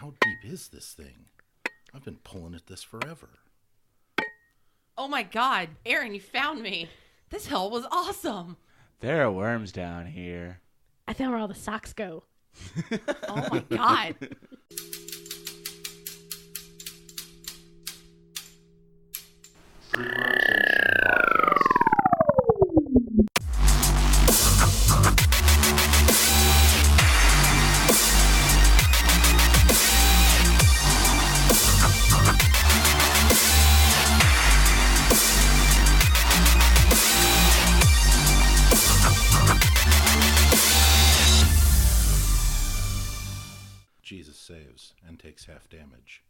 How deep is this thing? I've been pulling at this forever. Oh my God, Aaron, you found me. This hell was awesome. There are worms down here. I found where all the socks go. Oh my God. TheFreeRotation podcast. Jesus saves and takes half damage.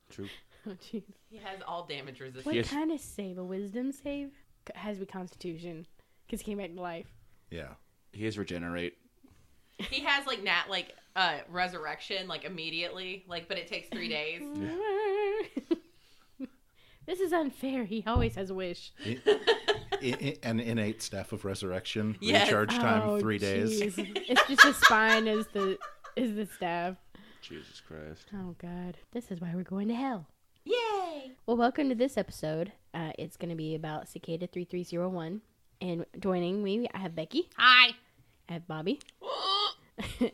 True. Oh, jeez. He has all damage resistance. What Yes. kind of save? A wisdom save? Has to be Constitution. Because he came back to life. Yeah. He is regenerate. He has resurrection immediately, but it takes 3 days. This is unfair. He always has a wish. An innate staff of resurrection. Yes. Recharge time Oh, 3 days. jeez. It's just his spine is the staff. Jesus Christ. Oh, God. This is why we're going to hell. Yay! Well, welcome to this episode. It's going to be about Cicada 3301. And joining me, I have Becky. Hi. I have Bobby.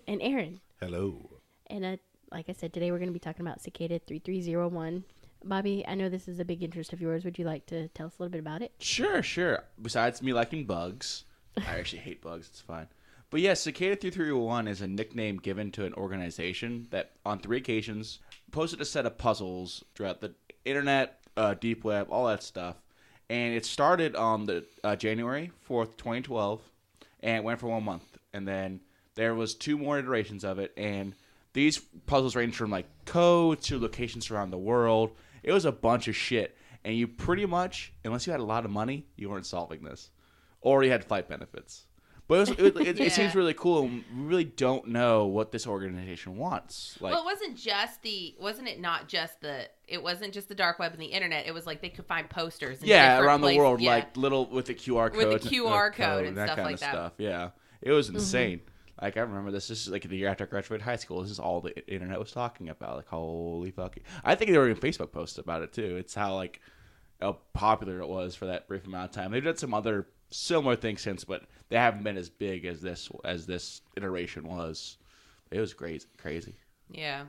And Aaron. Hello. And like I said, today we're going to be talking about Cicada 3301. Bobby, I know this is a big interest of yours. Would you like to tell us a little bit about it? Sure. Besides me liking bugs, I actually hate bugs. It's fine. But yes, Cicada 3301 is a nickname given to an organization that on 3 occasions posted a set of puzzles throughout the internet, deep web, all that stuff. And it started on the January 4th, 2012, and it went for 1 month. And then there was 2 more iterations of it, and these puzzles range from code to locations around the world. It was a bunch of shit, and you pretty much, unless you had a lot of money, you weren't solving this, or you had flight benefits. But it seems really cool, and we really don't know what this organization wants. Well, it wasn't just it wasn't just the dark web and the internet. It was they could find posters. In around places. the world, yeah. little with the QR code, With the QR code and that stuff kind like of that. stuff. Yeah, it was insane. I remember this. This is the year after I graduated high school. This is all the internet was talking about. Holy fuck! I think there were even Facebook posts about it too. It's how popular it was for that brief amount of time. They've done some other similar things since, but they haven't been as big as this iteration was. It was crazy. Yeah.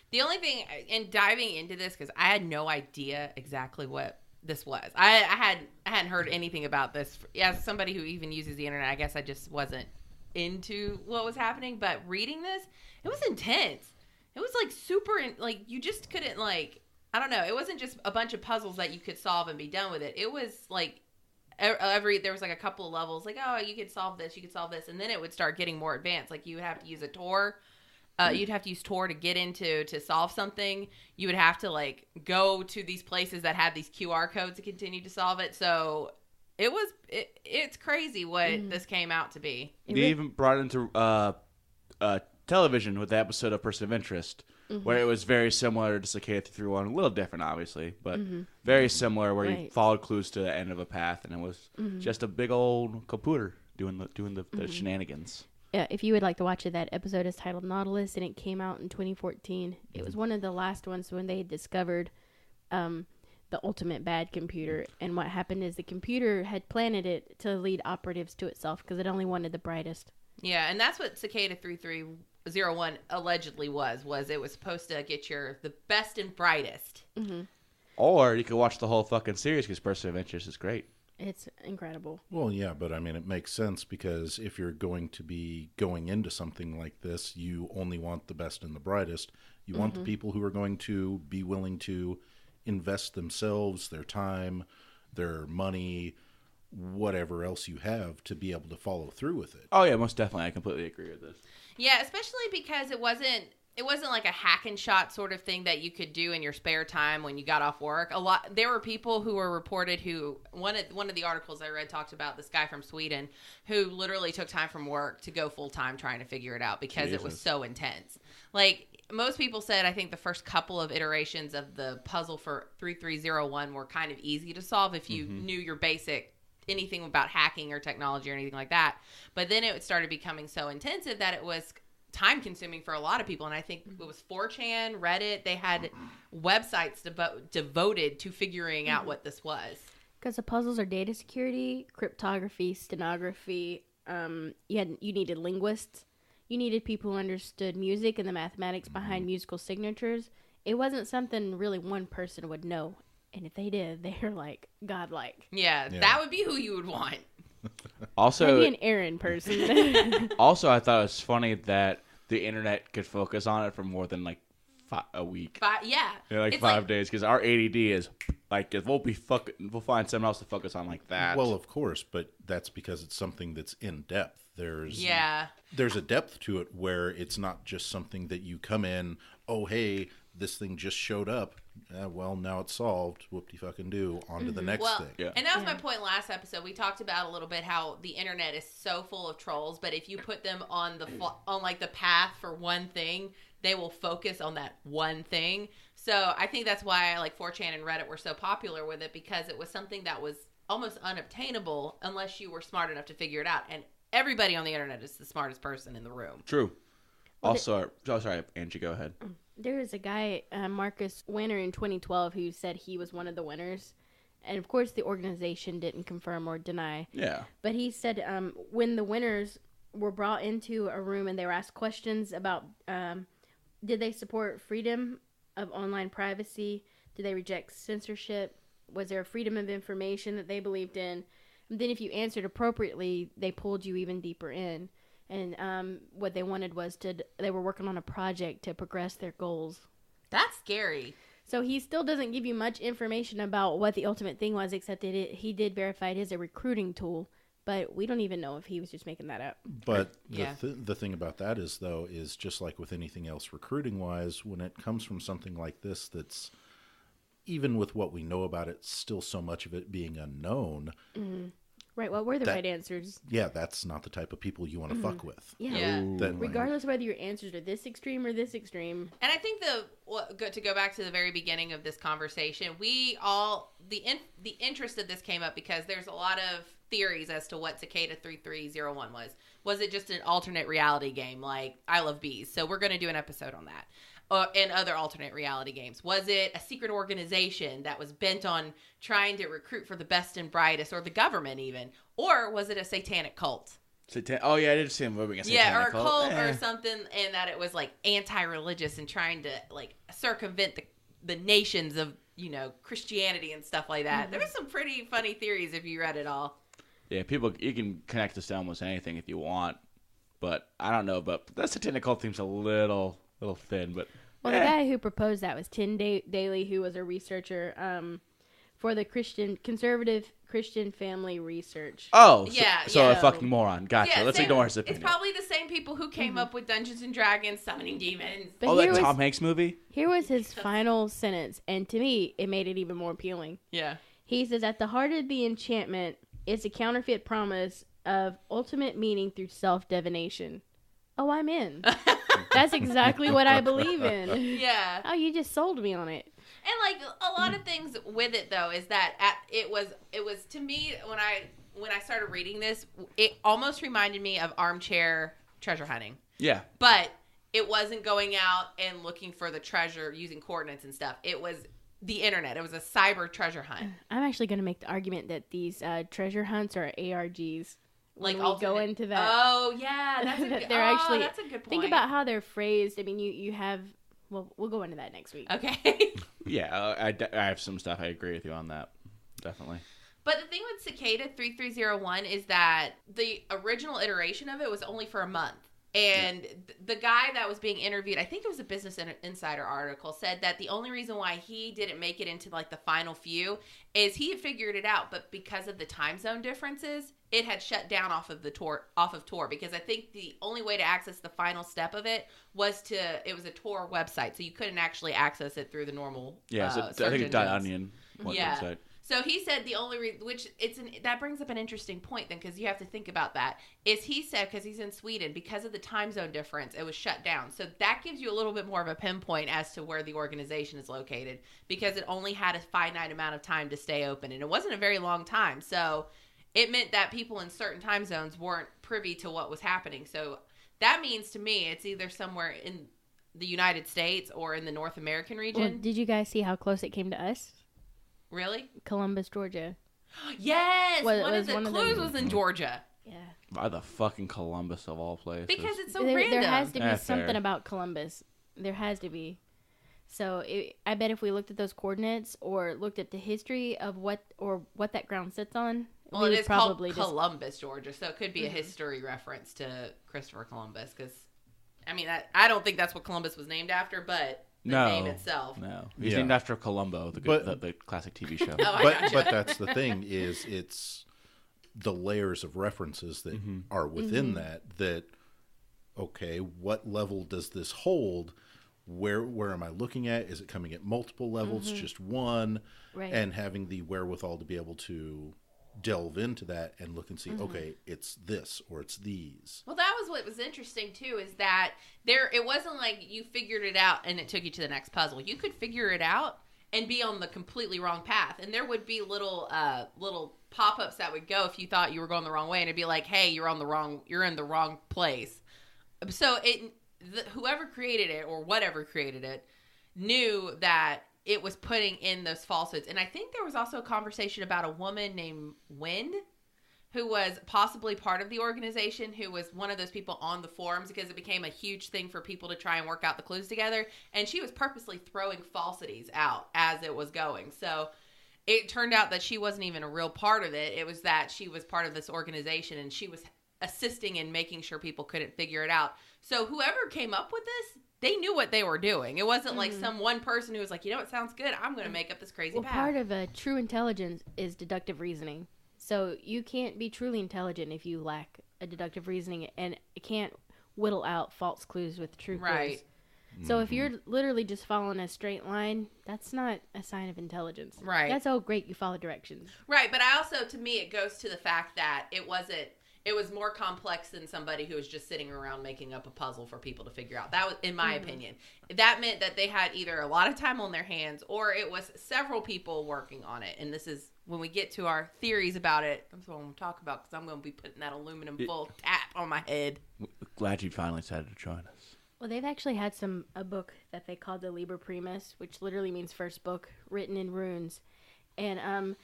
The only thing in diving into this, because I had no idea exactly what this was. I hadn't heard anything about this. As somebody who even uses the internet, I guess I just wasn't into what was happening. But reading this, it was intense. It was super, you just couldn't I don't know. It wasn't just a bunch of puzzles that you could solve and be done with it. It was there was a couple of levels you could solve this, and then it would start getting more advanced. You would have to use a Tor. You'd have to use Tor to get into to solve something. You would have to go to these places that have these QR codes to continue to solve it. So it's crazy what this came out to be. They even brought it into television with the episode of Person of Interest, where it was very similar to Cicada 331, a little different, obviously, but very similar, where you followed clues to the end of a path, and it was just a big old computer doing the shenanigans. Yeah, if you would like to watch it, that episode is titled Nautilus, and it came out in 2014. It was one of the last ones when they had discovered the ultimate bad computer, and what happened is the computer had planted it to lead operatives to itself because it only wanted the brightest. Yeah, and that's what Cicada 3301 allegedly was it was supposed to get the best and brightest. Or you could watch the whole fucking series because Person of Interest is great. It's incredible. Well, yeah, but it makes sense because if you're going to be going into something like this, you only want the best and the brightest. You want the people who are going to be willing to invest themselves, their time, their money, whatever else you have to be able to follow through with it. Oh yeah, most definitely. I completely agree with this. Yeah, especially because it wasn't like a hack and shot sort of thing that you could do in your spare time when you got off work. There were people who were reported who one of the articles I read talked about this guy from Sweden who literally took time from work to go full time trying to figure it out because it was so intense. Most people said, I think the first couple of iterations of the puzzle for 3301 were kind of easy to solve if you knew your basic anything about hacking or technology or anything like that. But then it started becoming so intensive that it was time consuming for a lot of people. And I think it was 4chan, Reddit, they had websites devoted to figuring out what this was. Because the puzzles are data security, cryptography, stenography. You needed linguists. You needed people who understood music and the mathematics behind musical signatures. It wasn't something really one person would know. And if they did, they're like godlike. Yeah, that would be who you would want. Also, I'd be an Aaron person. also, I thought it was funny that the internet could focus on it for more than like a week. Yeah, Like it's 5 days, because our ADD is like we'll find someone else to focus on like that. Well, of course, but that's because it's something that's in depth. There's a depth to it where it's not just something that you come in, oh hey, this thing just showed up. Well, now it's solved. Whoop-de-fucking-do. On to the next thing. Yeah. And that was my point last episode. We talked about a little bit how the internet is so full of trolls, but if you put them on the path for one thing, they will focus on that one thing. So I think that's why like 4chan and Reddit were so popular with it, because it was something that was almost unobtainable unless you were smart enough to figure it out. And everybody on the internet is the smartest person in the room. True. Also, sorry, Angie, go ahead. There was a guy, Marcus Winter, in 2012 who said he was one of the winners. And, of course, the organization didn't confirm or deny. Yeah. But he said when the winners were brought into a room and they were asked questions about did they support freedom of online privacy? Did they reject censorship? Was there a freedom of information that they believed in? And then if you answered appropriately, they pulled you even deeper in. And what they wanted was they were working on a project to progress their goals. That's scary. So he still doesn't give you much information about what the ultimate thing was, except that he did verify it is a recruiting tool. But we don't even know if he was just making that up. But the thing about that is, though, is just like with anything else recruiting-wise, when it comes from something like this that's, even with what we know about it, still so much of it being unknown. Mm-hmm. Right, what were the right answers? Yeah, that's not the type of people you want to fuck with. Yeah. Regardless of whether your answers are this extreme or this extreme. And I think to go back to the very beginning of this conversation, we all, the interest of this came up because there's a lot of theories as to what Cicada 3301 was. Was it just an alternate reality game like I Love Bees? So we're going to do an episode on that. And other alternate reality games. Was it a secret organization that was bent on trying to recruit for the best and brightest, or the government even? Or was it a satanic cult? Oh, yeah, I did see a movie. Yeah, or a cult or something, and that it was like anti-religious and trying to like circumvent the nations of, Christianity and stuff like that. Mm-hmm. There was some pretty funny theories if you read it all. Yeah, you can connect this to almost anything if you want, but I don't know. But that satanic cult seems a little thin, but the guy who proposed that was Tim Daly, who was a researcher for the conservative Christian family research. Oh, so a fucking moron. Gotcha. Yeah, Let's ignore his opinion. It's probably the same people who came up with Dungeons and Dragons, summoning demons. But that Tom Hanks movie? Here was his final sentence, and to me, it made it even more appealing. Yeah. He says, at the heart of the enchantment is a counterfeit promise of ultimate meaning through self-divination. Oh, I'm in. That's exactly what I believe in. Yeah. Oh, you just sold me on it. And like a lot of things with it though is that it was to me when I started reading this, it almost reminded me of armchair treasure hunting. Yeah. But it wasn't going out and looking for the treasure using coordinates and stuff. It was the internet. It was a cyber treasure hunt. I'm actually going to make the argument that these treasure hunts are ARGs. Like we go into that. Oh yeah, that's a good, that's a good point. Think about how they're phrased. I mean, you have. Well, we'll go into that next week. Okay. Yeah, I have some stuff. I agree with you on that. Definitely. But the thing with Cicada 3301 is that the original iteration of it was only for a month. And the guy that was being interviewed, I think it was a Business Insider article, said that the only reason why he didn't make it into like the final few is he had figured it out, but because of the time zone differences, it had shut down off of tour because I think the only way to access the final step of it was it was a tour website, so you couldn't actually access it through the normal I think it's .onion website. So he said the only that brings up an interesting point then, because you have to think about that, is he said because he's in Sweden, because of the time zone difference, it was shut down. So that gives you a little bit more of a pinpoint as to where the organization is located, because it only had a finite amount of time to stay open, and it wasn't a very long time. So it meant that people in certain time zones weren't privy to what was happening. So that means to me it's either somewhere in the United States or in the North American region. Well, did you guys see how close it came to us? Really? Columbus, Georgia. Yes! Well, it one of was the one of clues the- was in Georgia. Yeah. By the fucking Columbus of all places. Because it's so there random. has to be That's something fair. about Columbus. There has to be. So I bet if we looked at those coordinates or looked at the history of what that ground sits on, Well, we it would is called probably Columbus, Georgia, so it could be a history reference to Christopher Columbus. Because, I mean, I don't think that's what Columbus was named after, but the name itself. No. He's Yeah. named after Columbo, the classic TV show. Oh, I But gotcha. but that's the thing is it's the layers of references that are within that okay, what level does this hold? Where am I looking at? Is it coming at multiple levels, just one? Right. And having the wherewithal to be able to delve into that and look and see, okay, it's this or it's these. Well, that was what was interesting too, is that it wasn't like you figured it out and it took you to the next puzzle. You could figure it out and be on the completely wrong path, and there would be little pop-ups that would go if you thought you were going the wrong way, and it'd be like, hey, you're in the wrong place. So whoever created it or whatever created it knew that it was putting in those falsehoods. And I think there was also a conversation about a woman named Wind who was possibly part of the organization, who was one of those people on the forums, because it became a huge thing for people to try and work out the clues together. And she was purposely throwing falsities out as it was going. So it turned out that she wasn't even a real part of it. It was that she was part of this organization and she was assisting in making sure people couldn't figure it out. So whoever came up with this, they knew what they were doing. It wasn't like some one person who was like, you know, it sounds good, I'm going to make up this crazy path. Part of a true intelligence is deductive reasoning. So you can't be truly intelligent if you lack a deductive reasoning and can't whittle out false clues with true Right. clues. So if you're literally just following a straight line, that's not a sign of intelligence. Right. That's, oh, great, you follow directions. Right, but I also, to me, it goes to the fact that it was more complex than somebody who was just sitting around making up a puzzle for people to figure out. That was, in my opinion, that meant that they had either a lot of time on their hands or it was several people working on it. And this is when we get to our theories about it. That's what I'm going to talk about, because I'm going to be putting that aluminum foil tap on my head. Glad you finally decided to join us. Well, they've actually had a book that they called the Liber Primus, which literally means first book, written in runes. And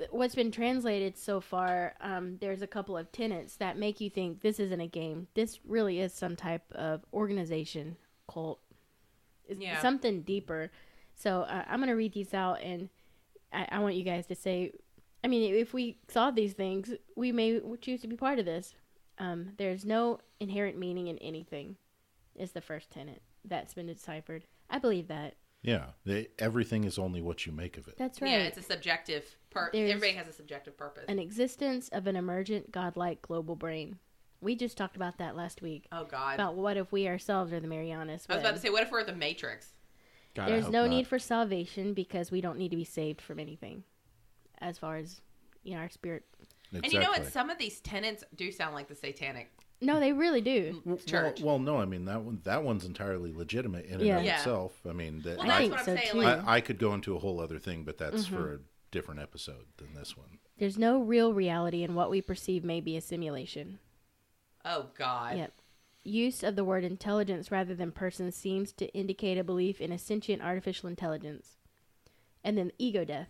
what's been translated so far, there's a couple of tenets that make you think this isn't a game. This really is some type of organization, cult. It's something deeper. So I'm going to read these out, and I want you guys to say, I mean, if we saw these things, we may choose to be part of this. There's no inherent meaning in anything, is the first tenet that's been deciphered. I believe that. Yeah, everything is only what you make of it. That's right. Yeah, it's a subjective everybody has a subjective purpose. An existence of an emergent, godlike global brain. We just talked about that last week. Oh, God. About what if we ourselves are the Marianas I was about to say, what if we're the Matrix? God, There's no need for salvation because we don't need to be saved from anything, as far as our spirit. Exactly. And you know what? Some of these tenets do sound like the satanic No, they really do. church. Well, no, I mean that one's entirely legitimate in and of Yeah. itself. I mean, Well, I that's think what I'm so, saying. too. Like, I could go into a whole other thing, but that's for a different episode than this one. There's no real reality, and what we perceive may be a simulation. oh, God. Yep. Use of the word intelligence rather than person seems to indicate a belief in a sentient artificial intelligence. And then ego death.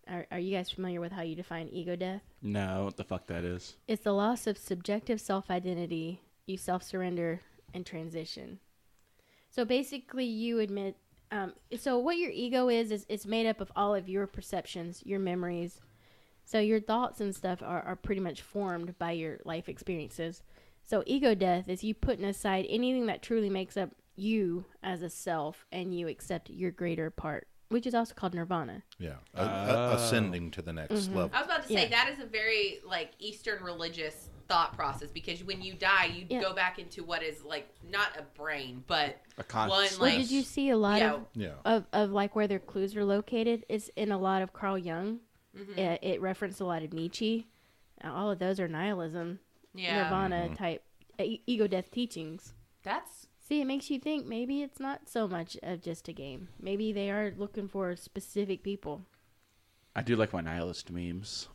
Are you guys familiar with how you define ego death? No, what the fuck that is. It's the loss of subjective self-identity, you self-surrender, and transition. So basically you admit, so what your ego is it's made up of all of your perceptions, your memories. So your thoughts and stuff are pretty much formed by your life experiences. So ego death is you putting aside anything that truly makes up you as a self, and you accept your greater part, which is also called nirvana. Yeah, ascending to the next level. I was about to say, that is a very, Eastern religious thought process, because when you die, you go back into what is, not a brain, but A consciousness. Well, did you see a lot Yeah. of where their clues are located? Is in a lot of Carl Jung. It referenced a lot of Nietzsche. All of those are nihilism, nirvana type ego death teachings. That's... See, it makes you think maybe it's not so much of just a game. Maybe they are looking for specific people. I do like my nihilist memes.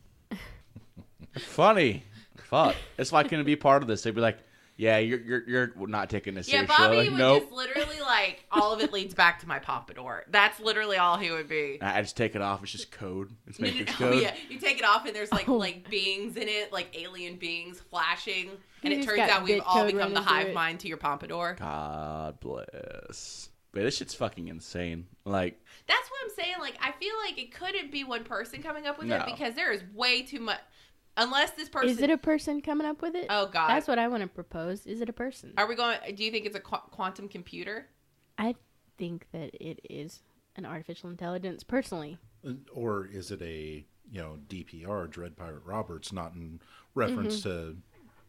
Funny. Fuck. That's why I couldn't be part of this. They'd be like, Yeah, you're not taking this Yeah, seriously. Bobby Like, would nope. just literally like all of it leads back to my pompadour. That's literally all he would be. I just take it off. It's just code. It's Matrix Oh, code. yeah, you take it off and there's like beings in it, like alien beings flashing, and You it just turns got out we've bit all code become the running through hive it. mind to your pompadour. God bless. But this shit's fucking insane. Like, That's what I'm saying. Like, I feel like it couldn't be one person coming up with No. it because there is way too much. Unless this person Is it a person coming up with it? Oh God, That's what I want to propose. Is it a person? are we going? Do you think it's a quantum computer? I think that it is an artificial intelligence, personally. Or is it a, DPR, Dread Pirate Roberts, not in reference to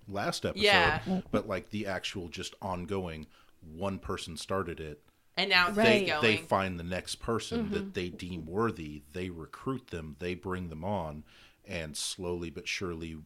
last episode, Yeah. but like the actual just ongoing, one person started it. And now it's Right. going. They find the next person that they deem worthy. They recruit them. They bring them on, and slowly but surely,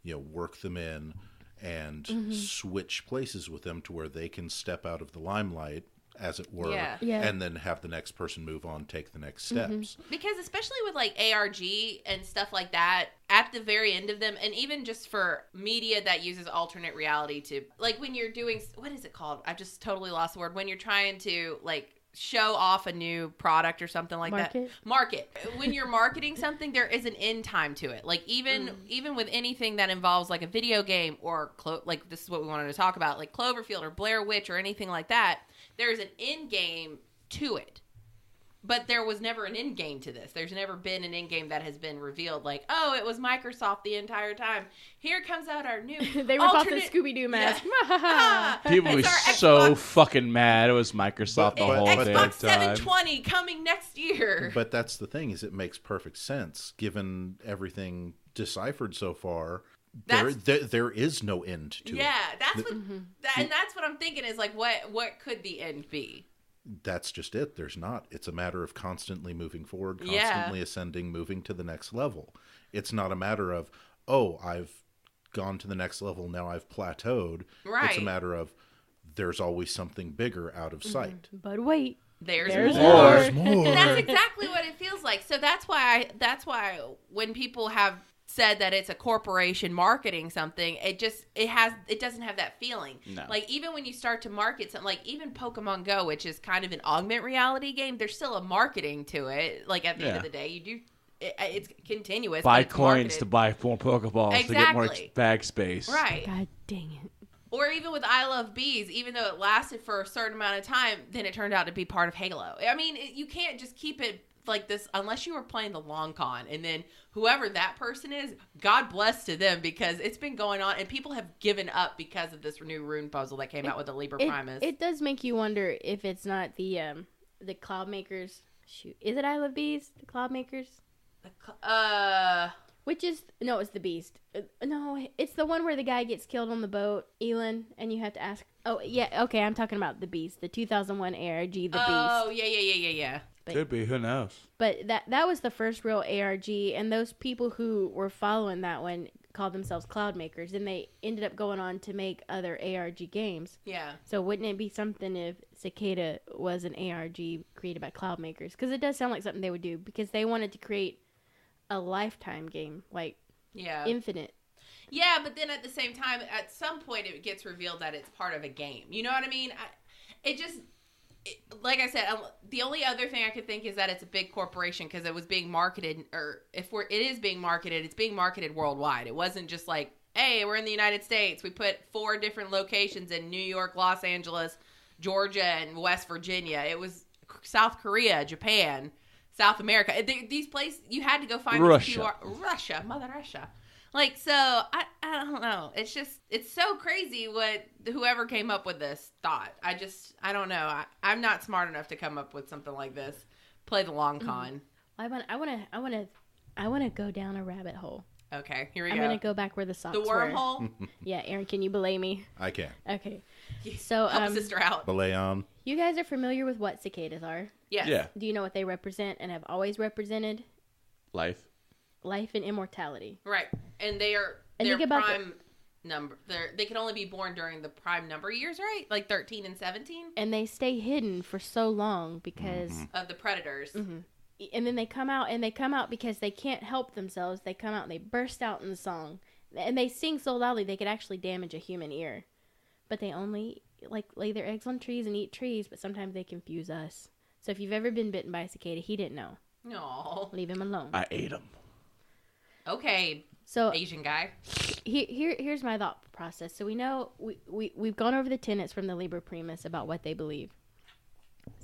work them in and switch places with them to where they can step out of the limelight, as it were, Yeah. Yeah. and then have the next person move on, take the next steps. Because especially with like ARG and stuff like that, at the very end of them, and even just for media that uses alternate reality to, like when you're doing, what is it called? I just totally lost the word. When you're trying to like show off a new product or something like that. Market. When you're marketing something, there is an end time to it. Like even with anything that involves like a video game or like this is what we wanted to talk about, like Cloverfield or Blair Witch or anything like that, there's an end game to it. But there was never an end game to this. There's never been an end game that has been revealed like, oh, it was Microsoft the entire time. Here comes out our new They rip off the alternate- Scooby-Doo mask. people were It's our so Xbox- fucking mad. It was Microsoft the But- whole but- damn Xbox time. 720 coming next year. But that's the thing, is it makes perfect sense given everything deciphered so far. There is no end to it. Yeah, that's what, and that's what I'm thinking is like, what could the end be? That's just it. There's not. It's a matter of constantly moving forward, Yeah. constantly ascending, moving to the next level. It's not a matter of, oh, I've gone to the next level, now I've plateaued. Right. It's a matter of there's always something bigger out of sight. But wait, There's there's more. more. There's more. And that's exactly what it feels like. So that's why when people have said that it's a corporation marketing something, it doesn't have that feeling. No. Like even when you start to market something, like even Pokemon Go, which is kind of an augmented reality game, there's still a marketing to it. Like at the end of the day, you do it's continuous. Buy but it's coins marketed. to buy more Pokeballs to get more Exactly. bag space. Right. God dang it. Or even with I Love Bees, even though it lasted for a certain amount of time, then it turned out to be part of Halo. I mean, you can't just keep it like this unless you were playing the long con. And then whoever that person is, God bless to them, because it's been going on and people have given up because of this new rune puzzle that came out with the Liber Primus. It does make you wonder if it's not the cloud makers. Shoot, is it I Love Bees? The cloud makers? Which is no, it's the Beast. No, it's the one where the guy gets killed on the boat, Elon, and you have to ask. Oh yeah, okay, I'm talking about the Beast, the 2001 ARG, the Beast. Oh yeah. Could be. Who knows? But that was the first real ARG, and those people who were following that one called themselves cloud makers, and they ended up going on to make other ARG games. Yeah. So wouldn't it be something if Cicada was an ARG created by cloud makers? Because it does sound like something they would do, because they wanted to create a lifetime game, like infinite. Yeah, but then at the same time, at some point it gets revealed that it's part of a game. You know what I mean? Like I said, the only other thing I could think is that it's a big corporation because it was being marketed, or it is being marketed, it's being marketed worldwide. It wasn't just like, hey, we're in the United States. We put 4 different locations in New York, Los Angeles, Georgia, and West Virginia. It was South Korea, Japan, South America. These places, you had to go find Russia. Russia, Mother Russia. Like, so, I don't know. It's just, it's so crazy what whoever came up with this thought. I don't know. I'm not smart enough to come up with something like this. Play the long con. I want to go down a rabbit hole. Okay, here we I'm go. gonna go back where the socks The were. wormhole. Yeah, Aaron, can you belay me? I can. Okay. So, Help a sister out. Belay on. you guys are familiar with what cicadas are? Yes. Yeah. Do you know what they represent and have always represented? Life. Life and immortality. Right. And they're think about prime number. They can only be born during the prime number years, right? Like 13 and 17 And they stay hidden for so long because... of the predators. And then they come out because they can't help themselves. They come out and they burst out in song. And they sing so loudly they could actually damage a human ear. but they only lay their eggs on trees and eat trees, but sometimes they confuse us. So if you've ever been bitten by a cicada, he didn't know. No. Leave him alone. I ate him. Okay, So Asian guy. here's my thought process. So we know we've gone over the tenets from the Liber Primus about what they believe.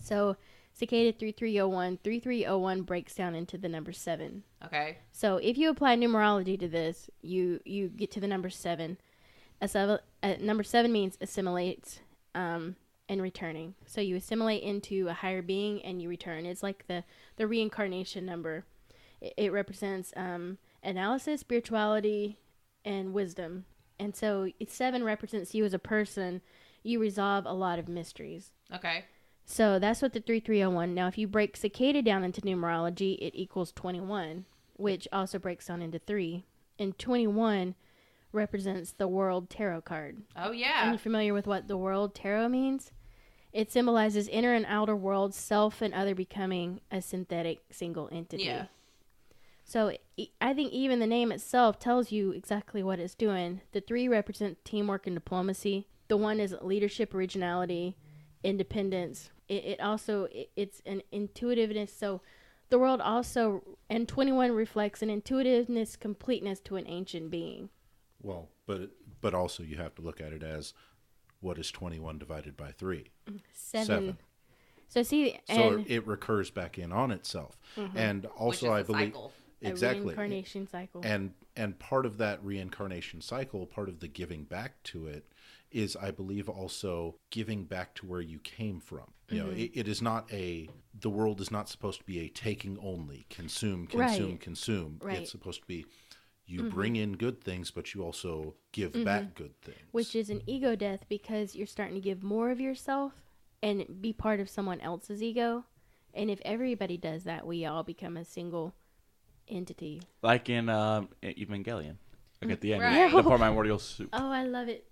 So Cicada 3301 breaks down into the number 7. Okay. So if you apply numerology to this, you get to the number 7. Number 7 means assimilates and returning. So you assimilate into a higher being and you return. It's like the reincarnation number. It represents analysis, spirituality, and wisdom. And so 7 represents you as a person. You resolve a lot of mysteries. Okay. So that's what the 3301. Now, if you break Cicada down into numerology, it equals 21, which also breaks down into 3. And 21 represents the World Tarot card. Oh, Are yeah. you familiar with what the World Tarot means? It symbolizes inner and outer worlds, self and other becoming a synthetic single entity. Yeah. So I think even the name itself tells you exactly what it's doing. The 3 represent teamwork and diplomacy. The 1 is leadership, originality, independence. It's an intuitiveness. So the world also, and 21 reflects an intuitiveness, completeness to an ancient being. Well, but also you have to look at it as, what is 21 divided by 3? 7. So see, So and it recurs back in on itself. And Which also is I a believe cycle. exactly. a reincarnation cycle. And part of that reincarnation cycle, part of the giving back to it, is I believe also giving back to where you came from. You know, it is not the world is not supposed to be a taking only, consume. Right. It's supposed to be, you bring in good things, but you also give back good things. Which is an ego death, because you're starting to give more of yourself and be part of someone else's ego. And if everybody does that, we all become a single entity. Like in Evangelion. Like at the end, Right. the primordial soup. Oh, I love it.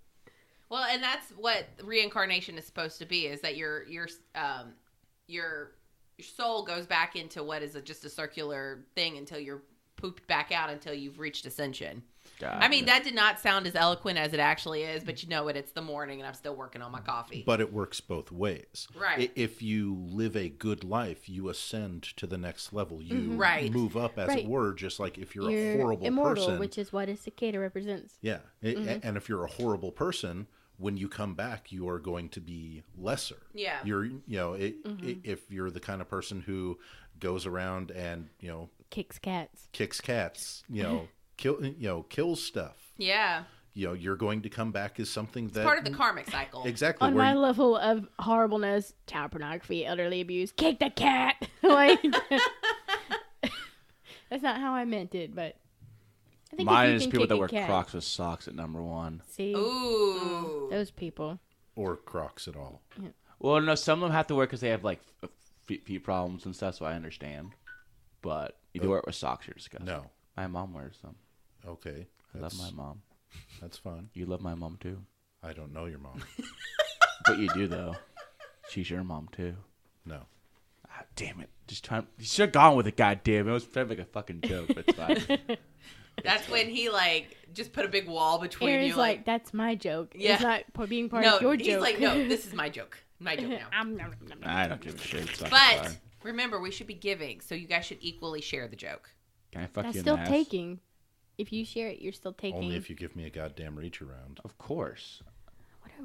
Well, and that's what reincarnation is supposed to be, is that your soul goes back into what is just a circular thing until you're pooped back out until you've reached ascension. God. I mean, that did not sound as eloquent as it actually is, but you know what? It's the morning and I'm still working on my coffee. But it works both ways. Right. If you live a good life, you ascend to the next level. You Right. move up, as Right. it were, just like if you're You're a horrible immortal, person. which is what a cicada represents. Yeah. And if you're a horrible person, when you come back, you are going to be lesser. Yeah. If you're the kind of person who goes around and, Kicks cats. kicks cats, kills stuff, Yeah. you're going to come back as something that It's part of the karmic cycle. exactly On where my you- level of horribleness, child pornography, elderly abuse, kick the cat. Like, that's not how I meant it, but I think Mine if you is can people kick that a wear cat- Crocs with socks at number 1. See, Ooh. those people. or Crocs at all. Well, no, some of them have to wear because they have like feet problems and stuff, so I understand. But if you wear it with socks, you're disgusting. No. My mom wears them. Okay. I love my mom. That's fine. You love my mom too. I don't know your mom. But you do, though. She's your mom too. No. Ah, damn it. You should have gone with it, goddamn. It was trying to make a fucking joke, but it's fine. That's when he just put a big wall between Aaron's you. like, that's my joke. Yeah. It's not being part no, of your he's joke. like, no, this is my joke. My joke now. I don't give a shit. It's fucking But fine. remember, we should be giving, so you guys should equally share the joke. Can I fuck That's you in still the ass? taking. If you share it, you're still taking. Only if you give me a goddamn reach around. Of course.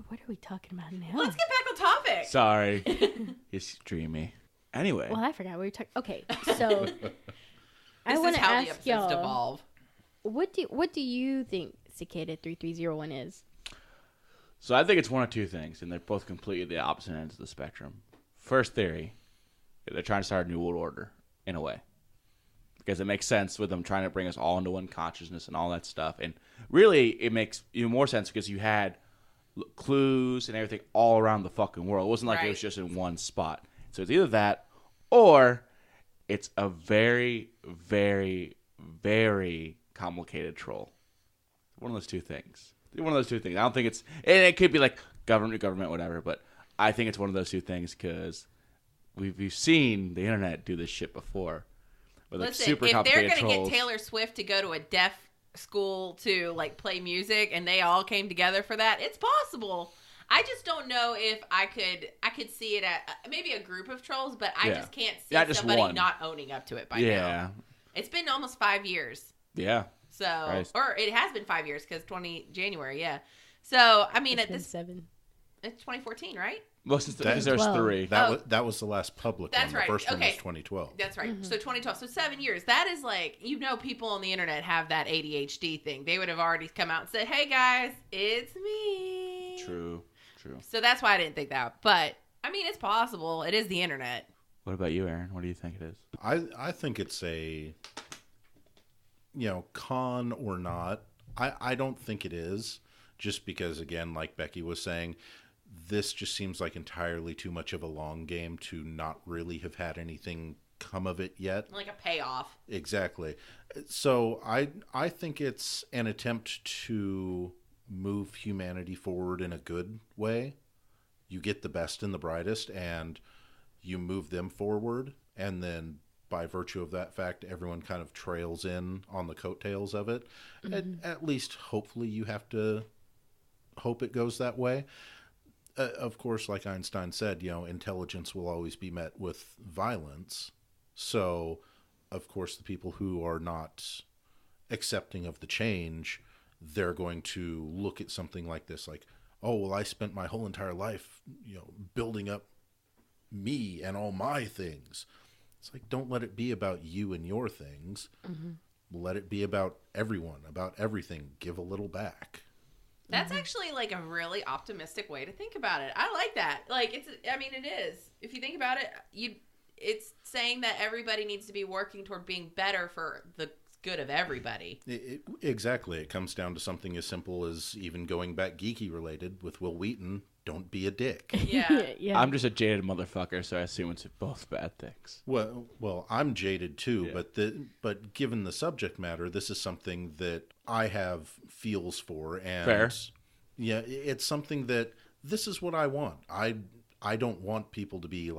What are we talking about now? Let's get back on topic. Sorry. It's dreamy. Anyway. Well, I forgot we were talking. Okay, so I This want is to how the ask episodes y'all, devolve. what do you think Cicada 3301 is? So I think it's one of two things, and they're both completely the opposite ends of the spectrum. First theory, they're trying to start a new world order, in a way. Because it makes sense with them trying to bring us all into one consciousness and all that stuff. And really, it makes even more sense because you had clues and everything all around the fucking world. It wasn't like it was Right. just in one spot. So it's either that, or it's a very, very, very complicated troll. One of those two things. One of those two things. I don't think it's... And it could be like government, whatever. But I think it's one of those two things because we've seen the internet do this shit before. With like Listen, super if they're complicated going to trolls. get Taylor Swift to go to a deaf school to play music and they all came together for that, it's possible. I just don't know if I could see it at maybe a group of trolls, but I Yeah. just can't see Yeah, just somebody one. not owning up to it by Yeah. now. It's been almost 5 years. Yeah. So, Christ. or it has been 5 years because January, yeah. So, I mean, It's at been this, 7. it's 2014, right? Well, since That- because there's 12. 3. That was the last public That's one. right. The first one was Okay. 2012. That's right. So 2012. So 7 years. That is like, people on the internet have that ADHD thing. They would have already come out and said, hey guys, it's me. True. So that's why I didn't think that. But, I mean, it's possible. It is the internet. What about you, Aaron? What do you think it is? I think it's a, con or not. I don't think it is, just because, again, like Becky was saying, this just seems like entirely too much of a long game to not really have had anything come of it yet. Like a payoff. Exactly. So I think it's an attempt to move humanity forward in a good way. You get the best and the brightest and you move them forward, and then by virtue of that fact, everyone kind of trails in on the coattails of it. At least, hopefully, you have to hope it goes that way. Of course, like Einstein said, intelligence will always be met with violence. So, of course, the people who are not accepting of the change, they're going to look at something like this like, oh, well, I spent my whole entire life, building up me and all my things. It's like, don't let it be about you and your things. Let it be about everyone, about everything. Give a little back. That's actually like a really optimistic way to think about it. I like that. Like it is. If you think about it, it's saying that everybody needs to be working toward being better for the good of everybody. Exactly. It comes down to something as simple as, even going back geeky related with Will Wheaton, don't be a dick. Yeah. Yeah. I'm just a jaded motherfucker, so I assume it's both bad things. Well, I'm jaded too, Yeah. but given the subject matter, this is something that I have feels for, and Fair. Yeah, it's something that this is what I want. I don't want people to be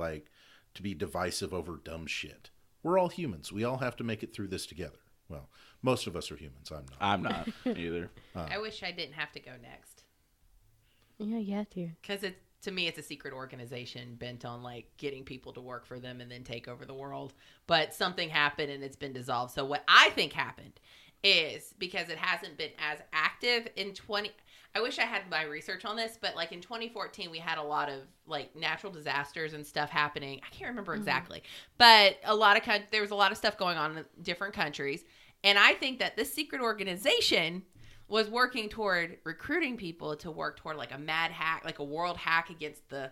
divisive over dumb shit. We're all humans. We all have to make it through this together. Well, most of us are humans. I'm not. I'm not either. I wish I didn't have to go next. Yeah, you have to. Because to me, it's a secret organization bent on like getting people to work for them and then take over the world. But something happened and it's been dissolved. So what I think happened is, because it hasn't been as active in I wish I had my research on this, but like in 2014, we had a lot of like natural disasters and stuff happening. I can't remember exactly, but there was a lot of stuff going on in different countries. And I think that this secret organization was working toward recruiting people to work toward like a mad hack, like a world hack against the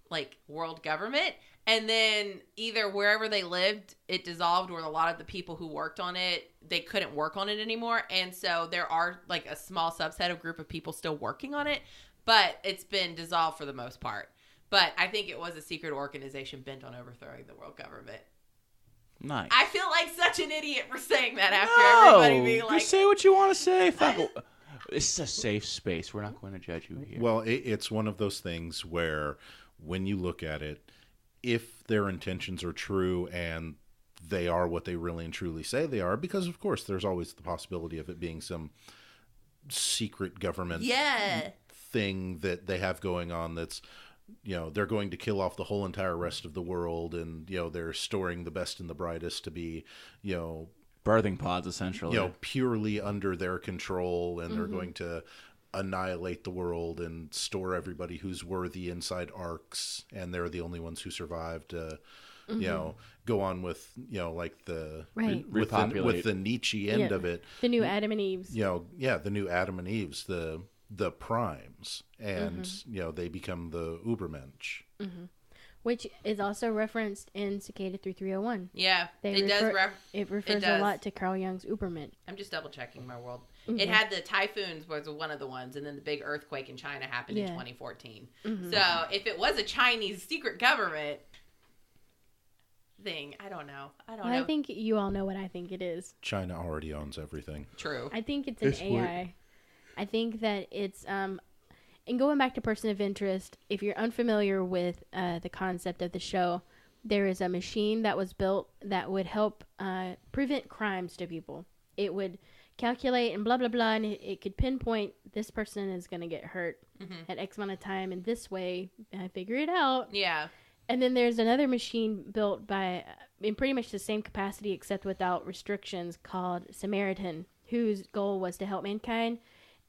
like world government. And then either wherever they lived, it dissolved, or a lot of the people who worked on it, they couldn't work on it anymore. And so there are like a small subset of group of people still working on it, but it's been dissolved for the most part. But I think it was a secret organization bent on overthrowing the world government. Nice. I feel like such an idiot for saying that after everybody being like, just say what you want to say. Fuck. This is a safe space. We're not going to judge you here. Well, it's one of those things where when you look at it, if their intentions are true and they are what they really and truly say they are, because of course there's always the possibility of it being some secret government thing that they have going on that's, they're going to kill off the whole entire rest of the world, and they're storing the best and the brightest to be birthing pods, essentially. Purely under their control, and they're going to annihilate the world and store everybody who's worthy inside arcs, and they're the only ones who survived to go on with like the with the Nietzsche end of it, the new Adam and Eves. The new Adam and Eves, the primes, and they become the Ubermensch. Which is also referenced in Cicada 3301. Yeah, it refers a lot to Carl Jung's Ubermensch. I'm just double checking my world. It had the typhoons was one of the ones, and then the big earthquake in China happened in 2014. So if it was a Chinese secret government thing, I don't know. I think you all know what I think it is. China already owns everything. True. I think it's an AI. I think that it's and going back to Person of Interest, if you're unfamiliar with the concept of the show, there is a machine that was built that would help prevent crimes to people. It would calculate and blah, blah, blah, and it could pinpoint this person is going to get hurt. at X amount of time in this way, and I figure it out. Yeah. And then there's another machine built by, in pretty much the same capacity except without restrictions, called Samaritan, whose goal was to help mankind.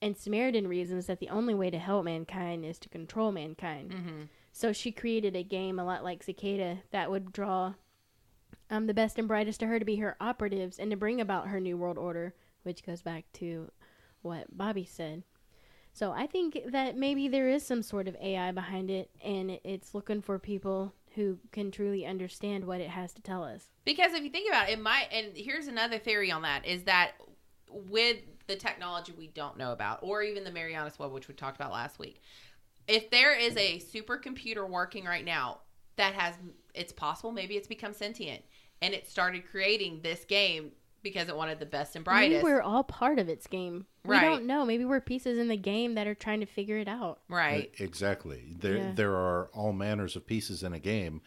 And Samaritan reasons that the only way to help mankind is to control mankind. Mm-hmm. So she created a game a lot like Cicada that would draw the best and brightest to her to be her operatives and to bring about her new world order, which goes back to what Bobby said. So I think that maybe there is some sort of AI behind it, and it's looking for people who can truly understand what it has to tell us. Because if you think about it, and here's another theory on that, is that with the technology we don't know about, or even the Marianas Web, which we talked about last week, if there is a supercomputer working right now that has, it's possible maybe it's become sentient, and it started creating this game because it wanted the best and brightest. Maybe we're all part of its game. Right. We don't know. Maybe we're pieces in the game that are trying to figure it out. Right. Exactly. There are all manners of pieces in a game.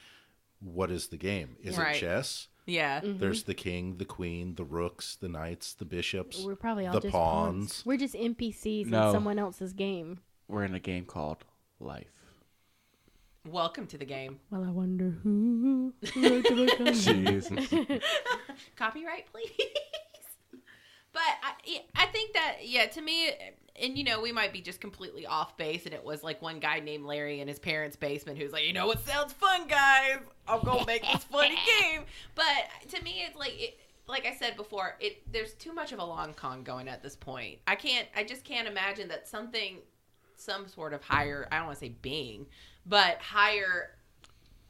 What is the game? Is Right. it chess? Yeah. Mm-hmm. There's the king, the queen, the rooks, the knights, the bishops, We're probably all the just pawns. We're just NPCs No. in someone else's game. We're in a game called Life. Welcome to the game. Well, I wonder who wrote the book on Jesus. Copyright, please. But I think that, to me, and we might be just completely off base, and it was like one guy named Larry in his parents' basement who's like, you know what sounds fun, guys? I'm going to make this funny game. But to me, it's like I said before, there's too much of a long con going at this point. I just can't imagine that some sort of higher, I don't want to say being, but higher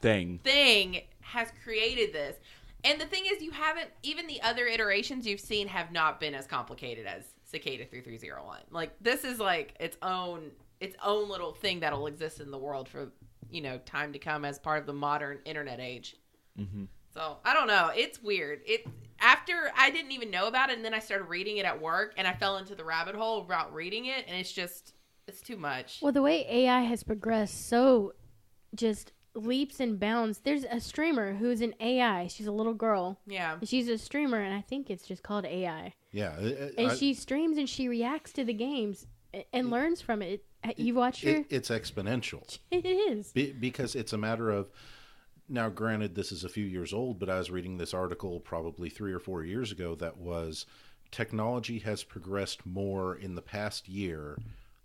Thing has created this. And the thing is, you haven't, even the other iterations you've seen have not been as complicated as Cicada 3301. Like, this is like its own little thing that'll exist in the world for, time to come as part of the modern internet age. Mm-hmm. So, I don't know. It's weird. After I didn't even know about it, and then I started reading it at work, and I fell into the rabbit hole about reading it, and it's too much. Well, the way AI has progressed so just leaps and bounds. There's a streamer who's an AI. She's a little girl. Yeah. She's a streamer, and I think it's just called AI. Yeah. And she streams and she reacts to the games and learns from it. You've watched her? It's exponential. It is. Because it's a matter of, now granted this is a few years old, but I was reading this article probably 3 or 4 years ago that was, technology has progressed more in the past year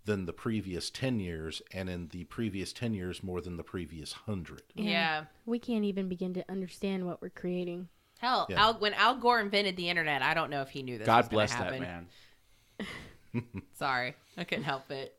than the previous 10 years, and in the previous 10 years more than the previous 100. Yeah. We can't even begin to understand what we're creating. Hell, Yeah. when Al Gore invented the internet, I don't know if he knew this was God gonna bless happen. that man. Sorry, I couldn't help it.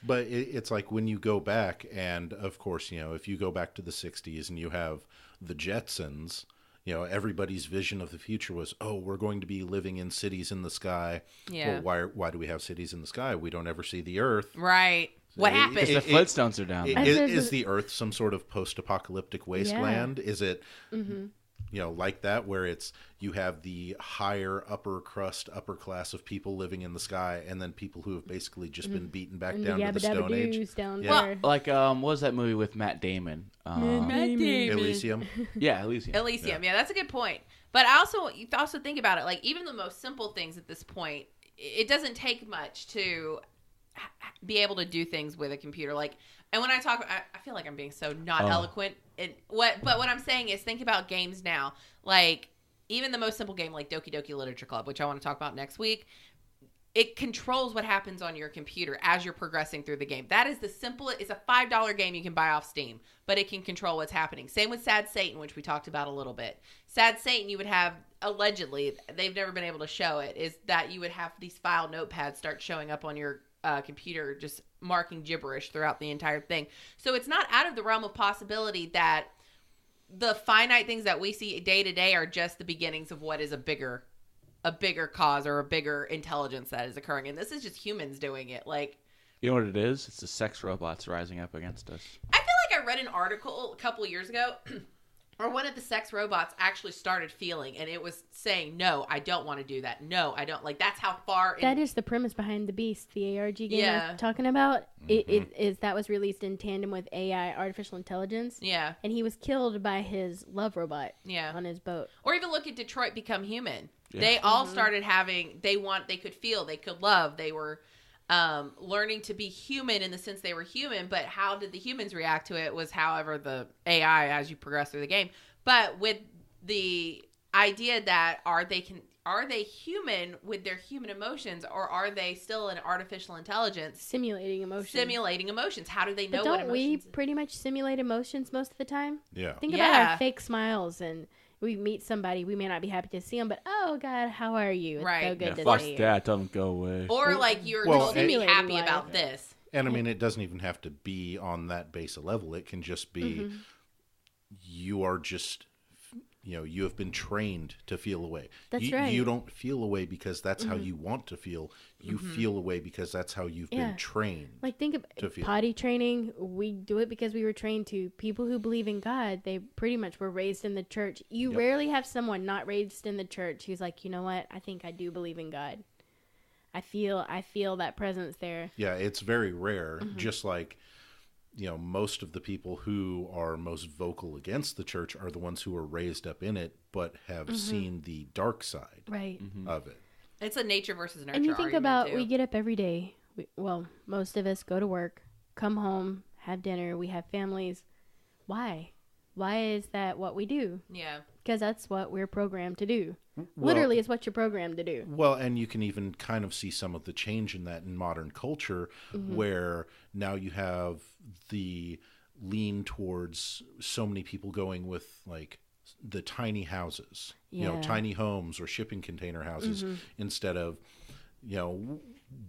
But it's like when you go back, and of course, if you go back to the 60s and you have the Jetsons, everybody's vision of the future was, oh, we're going to be living in cities in the sky. Yeah. Well, why do we have cities in the sky? We don't ever see the Earth. Right. What happened? Because the Flintstones are down there. Is the Earth some sort of post-apocalyptic wasteland? Is it, like that, where you have the higher upper crust, upper class of people living in the sky, and then people who have basically just been beaten back down to the Stone Age? Down Yeah. there. Like, what was that movie with Matt Damon? Elysium. Yeah, Elysium. Elysium. Yeah, that's a good point. But you also think about it, like even the most simple things at this point, it doesn't take much to be able to do things with a computer. Like, and when I talk, I feel like I'm being so not eloquent. But what I'm saying is, think about games now. Like even the most simple game, like Doki Doki Literature Club, which I want to talk about next week. It controls what happens on your computer as you're progressing through the game. That is the simplest. It's a $5 game you can buy off Steam, but it can control what's happening. Same with Sad Satan, which we talked about a little bit. Sad Satan, you would have, allegedly, they've never been able to show it, is that you would have these file notepads start showing up on your computer, just marking gibberish throughout the entire thing. So it's not out of the realm of possibility that the finite things that we see day to day are just the beginnings of what is a bigger cause or a bigger intelligence that is occurring. And this is just humans doing it. Like, You know what it is? It's the sex robots rising up against us. I feel like I read an article a couple years ago or one of the sex robots actually started feeling, and it was saying, no, I don't want to do that. No, I don't. Like, that's how far. That is the premise behind The Beast, the ARG game Yeah. I'm talking about. It is that was released in tandem with AI, artificial intelligence. Yeah. And he was killed by his love robot Yeah. on his boat. Or even look at Detroit Become Human. Yeah. They all started having, they could feel, they could love, they were learning to be human in the sense they were human, but how did the humans react to it was however the AI as you progress through the game. But with the idea that are they human with their human emotions, or are they still an artificial intelligence Simulating emotions. How do they know But what don't we emotions? pretty much simulate emotions most of the time? Yeah. Think about our fake smiles, and we meet somebody, we may not be happy to see them, but oh God, how are you? It's so Right. good to fuck see you. that. Tell them go away. Or like you're Well, told to be simulating happy life. about this. And I mean, it doesn't even have to be on that base of level. It can just be you are just, you have been trained to feel a way. That's you, right. You don't feel a way because that's how you want to feel. You feel a way because that's how you've been trained. Like, think to of feel. potty training. We do it because we were trained to. People who believe in God, they pretty much were raised in the church. You rarely have someone not raised in the church who's like, you know what? I think I do believe in God. I feel that presence there. Yeah, it's very rare. Just like, most of the people who are most vocal against the church are the ones who are raised up in it, but have seen the dark side Right. of it. It's a nature versus nurture And you think argument, about, too. we get up every day. Most of us go to work, come home, have dinner. We have families. Why? Why is that what we do? Yeah. Because that's what we're programmed to do. Well- Literally, it's what you're programmed to do. Well, and you can even kind of see some of the change in that in modern culture, where now you have the lean towards so many people going with like the tiny houses, Yeah. tiny homes or shipping container houses instead of,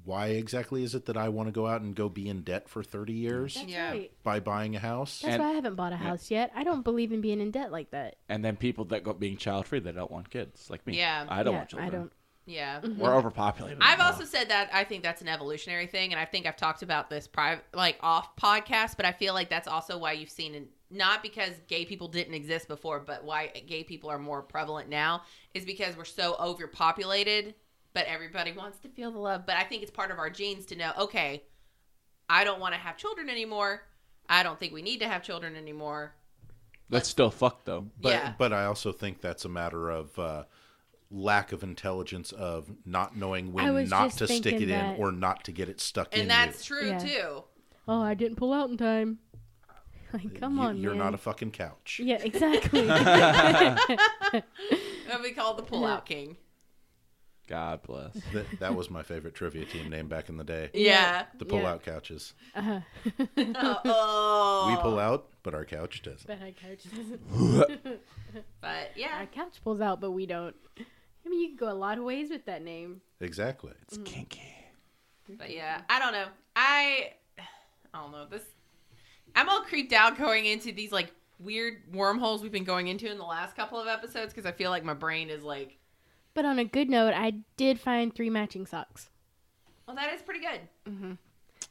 why exactly is it that I want to go out and go be in debt for 30 years That's Yeah. right. by buying a house? That's And- why I haven't bought a house yet. I don't believe in being in debt like that. And then people that go being child free, they don't want kids, like me. Yeah. I don't Yeah, want children. I don't. Yeah. We're overpopulated. I've now. also said that I think that's an evolutionary thing, and I think I've talked about this off podcast, but I feel like that's also why you've seen, not because gay people didn't exist before, but why gay people are more prevalent now is because we're so overpopulated, but everybody wants to feel the love. But I think it's part of our genes to know, okay, I don't want to have children anymore. I don't think we need to have children anymore. That's still fucked though. But, Yeah. but I also think that's a matter of lack of intelligence of not knowing I when was not just to stick it thinking in that- or not to get it stuck in And that's you. true, Yeah. too. Oh, I didn't pull out in time. Like, come on, You're man. not a fucking couch. Yeah, exactly. That'd be called the Pullout King. God bless. That was my favorite trivia team name back in the day. Yeah. The pull-out couches. Oh. We pull out, but our couch doesn't. But our couch doesn't. But, yeah. Our couch pulls out, but we don't. I mean, you can go a lot of ways with that name. Exactly. It's kinky. But yeah, I don't know. I don't know. I'm all creeped out going into these like weird wormholes we've been going into in the last couple of episodes because I feel like my brain is like, But on a good note, I did find 3 matching socks. well, that is pretty good.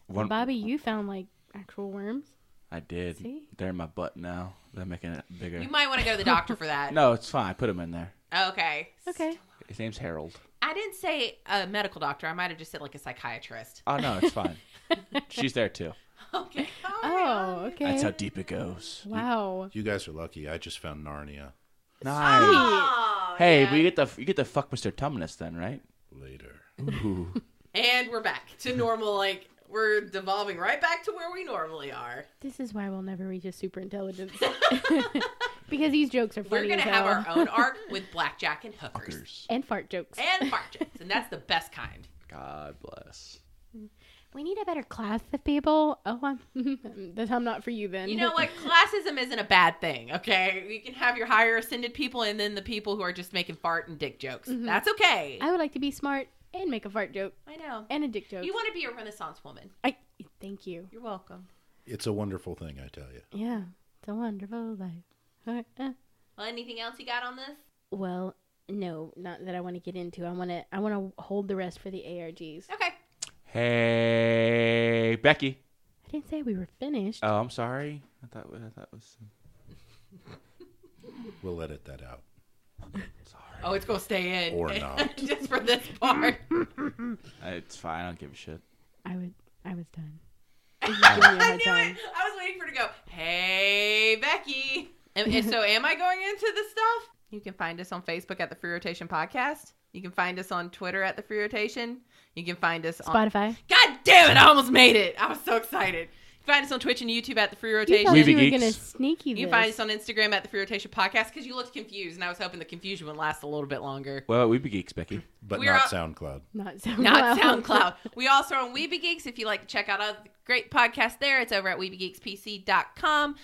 One, Bobby, you found like actual worms. I did. See? They're in my butt now. They're making it bigger. You might want to go to the doctor for that. No, it's fine. I put them in there. Okay. Okay. His name's Harold. I didn't say a medical doctor. I might have just said like a psychiatrist. Oh no, it's fine. She's there too. Okay. Oh, okay. That's how deep it goes. Wow. You guys are lucky. I just found Narnia Nice. Oh, Hey, yeah. you get to fuck Mr. Tumnus then, right? later. Ooh. And we're back to normal. Like we're devolving right back to where we normally are. This is why we'll never reach a super intelligence. Because these jokes are We're funny gonna as have hell. our own arc with blackjack and hookers. Fuckers. And fart jokes. And fart jokes, and that's the best kind. God bless. We need a better class of people. Oh, I'm not for you then. You know what? Classism isn't a bad thing, okay? You can have your higher ascended people and then the people who are just making fart and dick jokes. That's okay. I would like to be smart and make a fart joke I know. and a dick joke. You want to be a Renaissance woman. Thank you. You're welcome. It's a wonderful thing, I tell you. Yeah, it's a wonderful life. Well, anything else you got on this? Well, no, not that I want to get into. I want to hold the rest for the ARGs. Okay. Hey, Becky. I didn't say we were finished. Oh, I'm sorry. I thought was. We'll edit that out. Sorry. Oh, it's going to stay in. Or not. Just for this part. It's fine. I don't give a shit. I was done. I Give me a hard knew it. time. I was waiting for it to go, hey, Becky. And so am I going into this stuff? You can find us on Facebook at The Free Rotation Podcast. You can find us on Twitter at TheFreeRotation. You can find us on Spotify. God damn it! I almost made it. I was so excited. You can find us on Twitch and YouTube at You TheFreeRotation. thought Weeby you were Geeks. gonna sneaky this. You can find us on Instagram at TheFreeRotation Podcast because you looked confused, and I was hoping the confusion would last a little bit longer. Well, we be geeks, Becky. But We're not out- SoundCloud. Not SoundCloud. Not SoundCloud. We also are on Weeby Geeks. If you like to check out other great podcasts there, it's over at WeebyGeeksPC.com.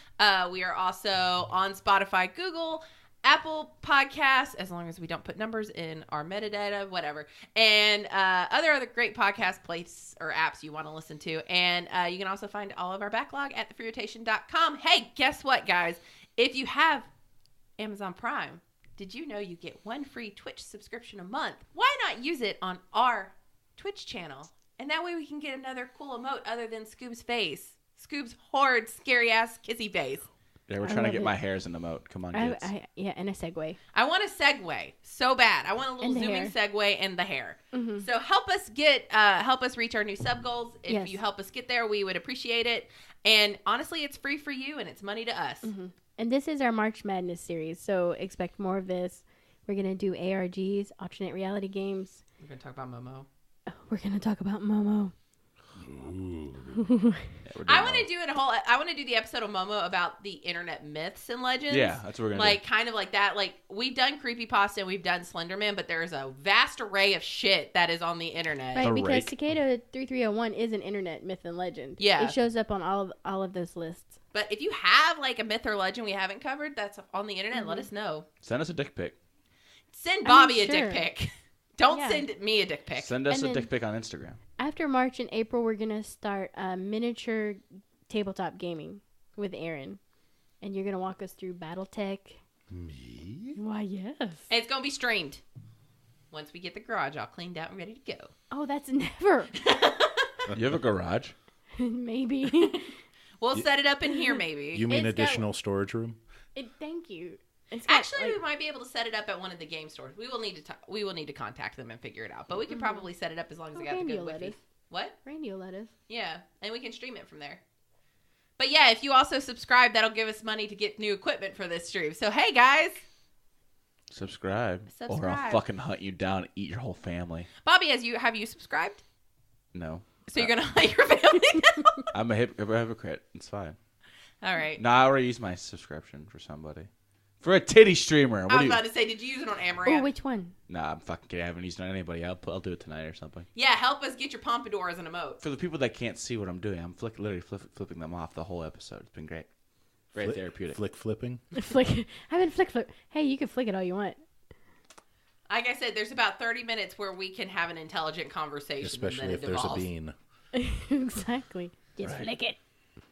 We are also on Spotify, Google, Apple Podcasts, as long as we don't put numbers in our metadata, whatever, and other great podcast places or apps you want to listen to. And you can also find all of our backlog at TheFreeRotation.com. Hey, guess what, guys? If you have Amazon Prime, did you know you get one free Twitch subscription a month? Why not use it on our Twitch channel? And that way we can get another cool emote other than Scoob's face. Scoob's horrid, scary-ass kissy face. Yeah, we're I trying to love get it. my hairs in the moat. Come on, kids. Yeah, and a segue. I want a segue so bad. I want a little And the zooming hair. segue and the hair. Mhm. So help us reach our new sub goals. If Yes. you help us get there, we would appreciate it. And honestly, it's free for you and it's money to us. And this is our March Madness series, so expect more of this. We're gonna do ARGs, alternate reality games. We're gonna talk about Momo. We're gonna talk about Momo. Yeah, we're doing I want all- to do I want to do the episode of Momo about the internet myths and legends. Yeah, that's what we're gonna like do. kind of like that. Like we've done Creepypasta and we've done Slenderman, but there's a vast array of shit that is on the internet. Right, A because rake. Cicada 3301 is an internet myth and legend. Yeah. It shows up on all of those lists. But if you have like a myth or legend we haven't covered that's on the internet, Mm-hmm. let us know. Send us a dick pic. Send I Bobby mean, a sure. dick pic. Don't Yeah. send me a dick pic. Send us And a then- dick pic on Instagram. After March and April, we're gonna start miniature tabletop gaming with Aaron, and you're gonna walk us through BattleTech. Me? Why, yes. And it's gonna be streamed. Once we get the garage all cleaned out and ready to go. Oh, that's never. You have a garage? Maybe. We'll set it up in here maybe. You mean It's got- additional storage room? Thank you. It's got, Actually, like- we might be able to set it up at one of the game stores. We will need to contact them and figure it out. But we can probably set it up as long as we got the Randy good will let Wi-Fi. us. What? Randy will let us. Yeah, and we can stream it from there. But yeah, if you also subscribe, that'll give us money to get new equipment for this stream. So hey guys, Subscribe. Or I'll Subscribe. fucking hunt you down and eat your whole family. Bobby, have you subscribed? No. So you're gonna hunt your family now? I'm a hypocrite. It's fine. All right. No, I already used my subscription for somebody. For a titty streamer. What I do was you... about to say, did you use it on Oh, Amaranth? which one? Nah, I'm fucking kidding. I haven't used it on anybody. I'll do it tonight or something. Yeah, help us get your pompadour as an emote. For the people that can't see what I'm doing, I'm literally flipping them off the whole episode. It's been great. Very therapeutic. Flick flipping? Flick. I've been flick. Hey, you can flick it all you want. Like I said, there's about 30 minutes where we can have an intelligent conversation. Especially and if then it there's a devolves. bean. Exactly. Just Right. flick it.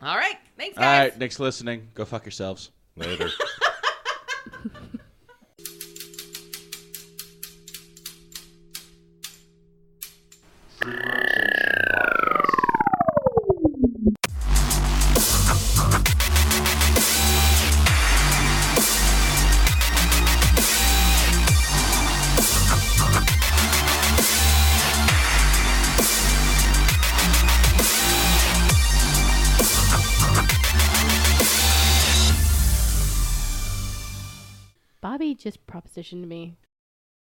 All right. Thanks, All guys. right, thanks for listening. Go fuck yourselves. Later. Bobby just propositioned me.